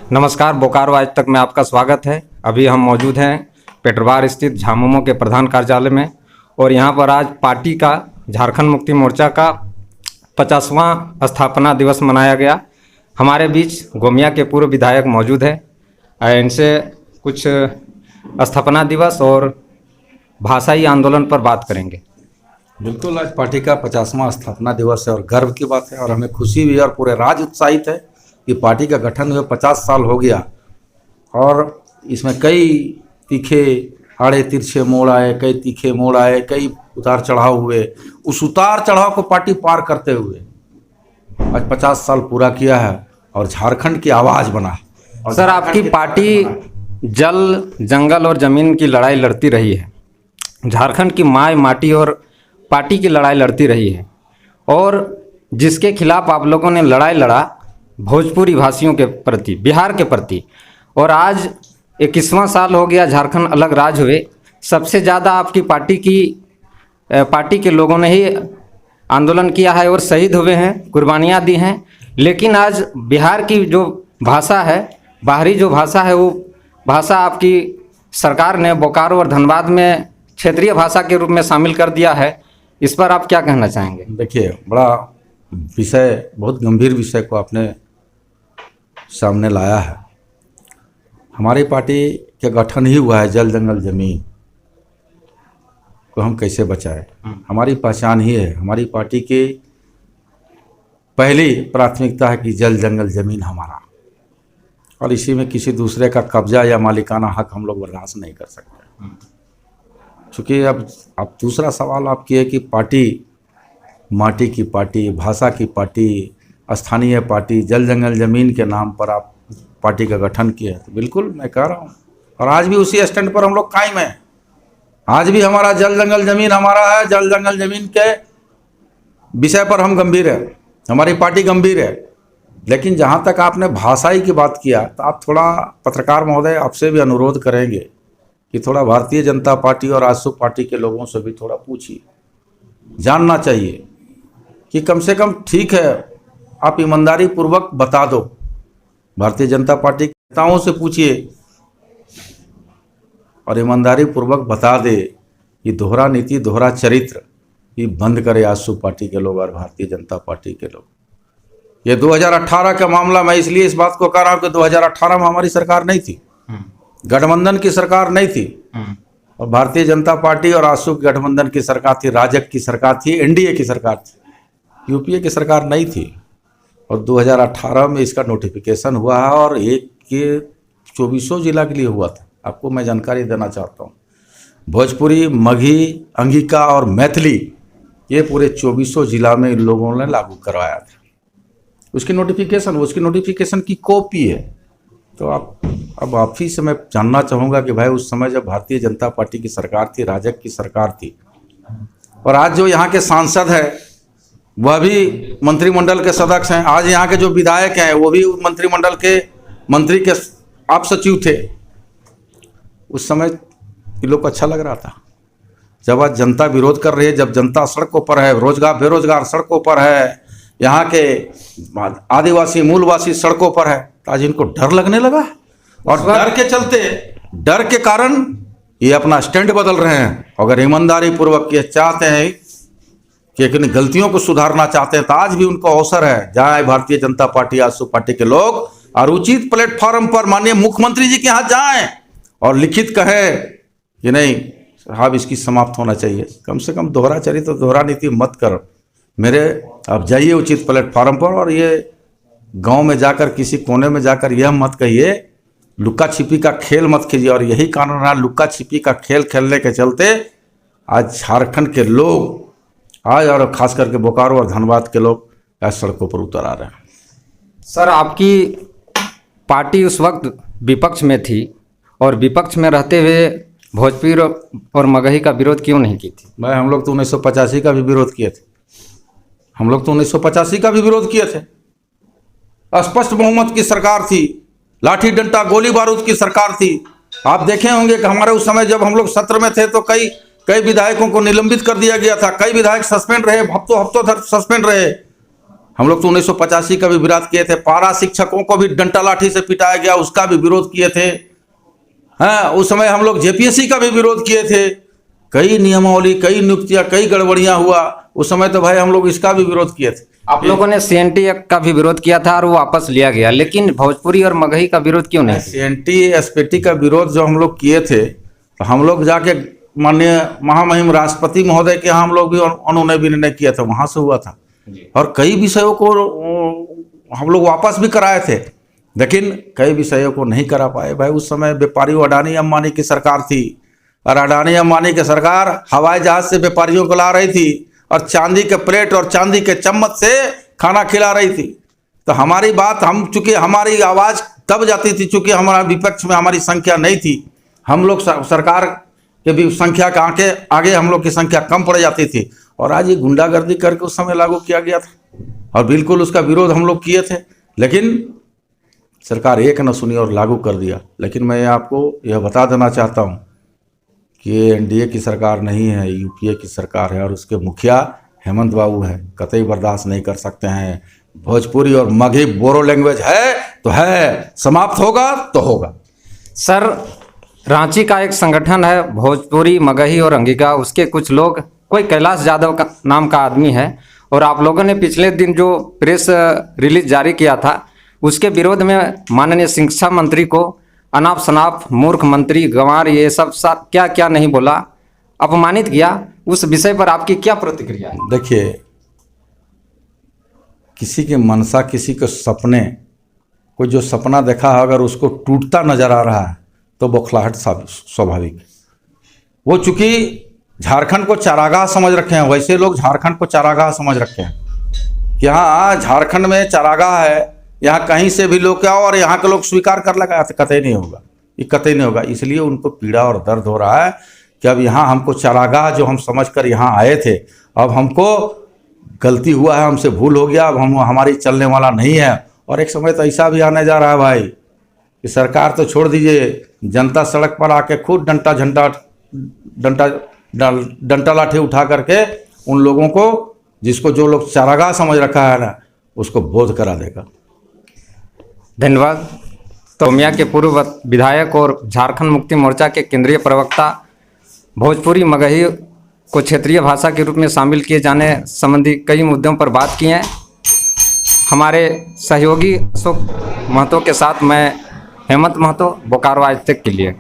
नमस्कार, बोकारो आज तक में आपका स्वागत है। अभी हम मौजूद हैं पेट्रोबार स्थित झामुमो के प्रधान कार्यालय में और यहाँ पर आज पार्टी का झारखंड मुक्ति मोर्चा का 50वां स्थापना दिवस मनाया गया। हमारे बीच गोमिया के पूर्व विधायक मौजूद है। इनसे कुछ स्थापना दिवस और भाषाई आंदोलन पर बात करेंगे। बिल्कुल, आज पार्टी का 50वां स्थापना दिवस है और गर्व की बात है और हमें खुशी भी है और पूरे राज्य उत्साहित है कि पार्टी का गठन हुए 50 साल हो गया और इसमें कई तीखे आड़े तिरछे मोड़ आए, कई तीखे मोड़ आए, कई उतार चढ़ाव हुए। उस उतार चढ़ाव को पार्टी पार करते हुए आज 50 साल पूरा किया है और झारखंड की आवाज़ बना। सर, आपकी पार्टी जल, जंगल और ज़मीन की लड़ाई लड़ती रही है। झारखंड की माय, माटी और पार्टी की लड़ाई लड़ती रही है और जिसके खिलाफ आप लोगों ने लड़ाई लड़ा भोजपुरी भाषियों के प्रति, बिहार के प्रति। और आज 21वां साल हो गया झारखंड अलग राज्य हुए। सबसे ज़्यादा आपकी पार्टी के लोगों ने ही आंदोलन किया है और शहीद हुए हैं, कुर्बानियाँ दी हैं। लेकिन आज बिहार की जो भाषा है, बाहरी जो भाषा है, वो भाषा आपकी सरकार ने बोकारो और धनबाद में क्षेत्रीय भाषा के रूप में शामिल कर दिया है। इस पर आप क्या कहना चाहेंगे? देखिए, बड़ा विषय, बहुत गंभीर विषय को आपने सामने लाया है। हमारी पार्टी का गठन ही हुआ है जल, जंगल, जमीन को हम कैसे बचाएं। हमारी पहचान ही है, हमारी पार्टी की पहली प्राथमिकता है कि जल, जंगल, जमीन हमारा, और इसी में किसी दूसरे का कब्जा या मालिकाना हक हम लोग बर्दाश्त नहीं कर सकते। चूँकि अब दूसरा सवाल आपकी है कि पार्टी, माटी की पार्टी, भाषा की पार्टी, स्थानीय पार्टी, जल, जंगल, जमीन के नाम पर आप पार्टी का गठन किया। तो बिल्कुल मैं कह रहा हूँ और आज भी उसी स्टैंड पर हम लोग कायम हैं। आज भी हमारा जल, जंगल, जमीन हमारा है। जल, जंगल, जमीन के विषय पर हम गंभीर है, हमारी पार्टी गंभीर है। लेकिन जहाँ तक आपने भाषाई की बात किया, तो आप थोड़ा, पत्रकार महोदय, आपसे भी अनुरोध करेंगे कि थोड़ा भारतीय जनता पार्टी और आजसू पार्टी के लोगों से भी थोड़ा पूछिए। जानना चाहिए कि कम से कम, ठीक है, आप ईमानदारी पूर्वक बता दो। भारतीय जनता पार्टी के नेताओं से पूछिए और ईमानदारी पूर्वक बता दे कि दोहरा नीति, दोहरा चरित्र ये बंद करे आजसू पार्टी के लोग और भारतीय जनता पार्टी के लोग। ये 2018 का मामला, मैं इसलिए इस बात को कह रहा हूँ कि 2018 में हमारी सरकार नहीं थी, गठबंधन की सरकार नहीं थी, और भारतीय जनता पार्टी और आजसू की गठबंधन की सरकार थी, राजग की सरकार थी, एनडीए की सरकार थी, यूपीए की सरकार नहीं थी। और 2018 में इसका नोटिफिकेशन हुआ है और एक के 2400 जिला के लिए हुआ था। आपको मैं जानकारी देना चाहता हूँ, भोजपुरी, मगही, अंगिका और मैथिली, ये पूरे 2400 जिला में इन लोगों ने लागू करवाया था। उसकी नोटिफिकेशन की कॉपी है। तो अब आप ही से मैं जानना चाहूँगा कि भाई, उस समय जब भारतीय जनता पार्टी की सरकार थी, राजग की सरकार थी, और आज जो यहाँ के सांसद है वह भी मंत्रिमंडल के सदस्य हैं, आज यहाँ के जो विधायक हैं वो भी मंत्रिमंडल के मंत्री के आप सचिव थे। उस समय ये लोग को अच्छा लग रहा था। जब आज जनता विरोध कर रही है, जब जनता सड़कों पर है, बेरोजगार सड़कों पर है, यहाँ के आदिवासी मूलवासी सड़कों पर है, तो आज इनको डर लगने लगा और डर के कारण ये अपना स्टैंड बदल रहे हैं। अगर ईमानदारी पूर्वक ये चाहते हैं कि अपनी गलतियों को सुधारना चाहते हैं, तो आज भी उनको अवसर है। जाए भारतीय जनता पार्टी, आजसू पार्टी के लोग, और उचित प्लेटफॉर्म पर माननीय मुख्यमंत्री जी के यहाँ जाएं और लिखित कहें कि नहीं साहब, इसकी समाप्त होना चाहिए। कम से कम दोहरा चरित्र, दोहरा नीति मत कर मेरे। आप जाइए उचित प्लेटफॉर्म पर और ये गांव में जाकर, किसी कोने में जाकर यह मत कहिए, लुक्का छिपी का खेल मत कीजिए। और यही कारण रहा, लुक्का छिपी का खेल खेलने के चलते आज झारखंड के लोग, आज और खास करके बोकारो और धनबाद के लोग आज सड़कों पर उतर आ रहे हैं। सर, आपकी पार्टी उस वक्त विपक्ष में थी और विपक्ष में रहते हुए भोजपुरी और मगही का विरोध क्यों नहीं की थी? भाई, हम लोग तो 1985 का भी विरोध किए थे। हम लोग तो 1985 का भी विरोध किए थे। स्पष्ट बहुमत की सरकार थी, लाठी डंडा गोली बारूद की सरकार थी। आप देखे होंगे कि हमारे उस समय जब हम लोग सत्र में थे तो कई विधायकों को निलंबित कर दिया गया था, कई विधायक सस्पेंड रहे, हफ्तों हफ्तों तक सस्पेंड रहे। हम लोग तो 1985 का भी विरोध किए थे। पारा शिक्षकों को भी डंटा लाठी से पिटाया गया, उसका भी विरोध किए थे। हाँ, उस समय हम लोग जेपीएससी का भी विरोध किए थे। कई नियमावली, कई नियुक्तियां, कई गड़बड़ियां हुआ उस समय, तो भाई हम लोग इसका भी विरोध किए थे। आप लोगों ने सीएनटी एक्ट का भी विरोध किया था और वो वापस लिया गया, लेकिन भोजपुरी और मगही का विरोध क्यों नहीं? सीएनटी एसपीटी का विरोध जो हम लोग किए थे, तो हम लोग जाके माननीय महामहिम राष्ट्रपति महोदय के यहाँ हम लोग भी अनुनय विनय किया था, वहां से हुआ था। और कई विषयों को हम लोग वापस भी कराए थे, लेकिन कई विषयों को नहीं करा पाए। भाई उस समय व्यापारियों अडानी अंबानी की सरकार थी, और अडानी अंबानी की सरकार हवाई जहाज से व्यापारियों को ला रही थी और चांदी के प्लेट और चांदी के चम्मच से खाना खिला रही थी। तो हमारी बात, हम चूंकि हमारी आवाज़ दब जाती थी, चूंकि हमारा विपक्ष में हमारी संख्या नहीं थी, हम लोग सरकार के भी संख्या के आगे हम लोग की संख्या कम पड़ जाती थी। और आज ये गुंडागर्दी करके उस समय लागू किया गया था, और बिल्कुल उसका विरोध हम लोग किए थे, लेकिन सरकार एक न सुनी और लागू कर दिया। लेकिन मैं आपको यह बता देना चाहता हूँ कि ये एनडीए की सरकार नहीं है, यूपीए की सरकार है, और उसके मुखिया हेमंत बाबू हैं। कतई बर्दाश्त नहीं कर सकते हैं। भोजपुरी और मगही बोरो लैंग्वेज है तो है, समाप्त होगा तो होगा। सर, रांची का एक संगठन है भोजपुरी मगही और अंगिका, उसके कुछ लोग, कोई कैलाश यादव का नाम का आदमी है, और आप लोगों ने पिछले दिन जो प्रेस रिलीज जारी किया था उसके विरोध में माननीय शिक्षा मंत्री को अनाप शनाप, मूर्ख मंत्री, गंवार, ये सब क्या क्या नहीं बोला, अपमानित किया। उस विषय पर आपकी क्या प्रतिक्रिया है? देखिए, किसी के मनसा, किसी के सपने, कोई जो सपना देखा है अगर उसको टूटता नजर आ रहा है तो बौखलाहट स्वाभाविक। वो चूंकि झारखंड को चारागाह समझ रखे हैं, वैसे लोग झारखंड को चारागाह समझ रखे हैं कि हाँ झारखंड में चारागाह है, यहाँ कहीं से भी लोग क्या और यहाँ के लोग स्वीकार कर लगा, तो कतई नहीं होगा, ये कतई नहीं होगा। इसलिए उनको पीड़ा और दर्द हो रहा है कि अब यहाँ हमको चारागाह जो हम समझकर यहाँ आए थे, अब हमको गलती हुआ है, हमसे भूल हो गया, अब हमारी चलने वाला नहीं है। और एक समय तो ऐसा भी आने जा रहा है भाई कि सरकार तो छोड़ दीजिए, जनता सड़क पर आके खुद डंटा लाठी उठा करके उन लोगों को, जिसको जो लोग चारागाह समझ रखा है ना, उसको बोध करा देगा। धन्यवाद। तो मियाँ के पूर्व विधायक और झारखंड मुक्ति मोर्चा के केंद्रीय प्रवक्ता, भोजपुरी मगही को क्षेत्रीय भाषा के रूप में शामिल किए जाने संबंधी कई मुद्दों पर बात की हैं। हमारे सहयोगी अशोक महतो के साथ मैं हेमंत महतो, बोकारो आज तक के लिए।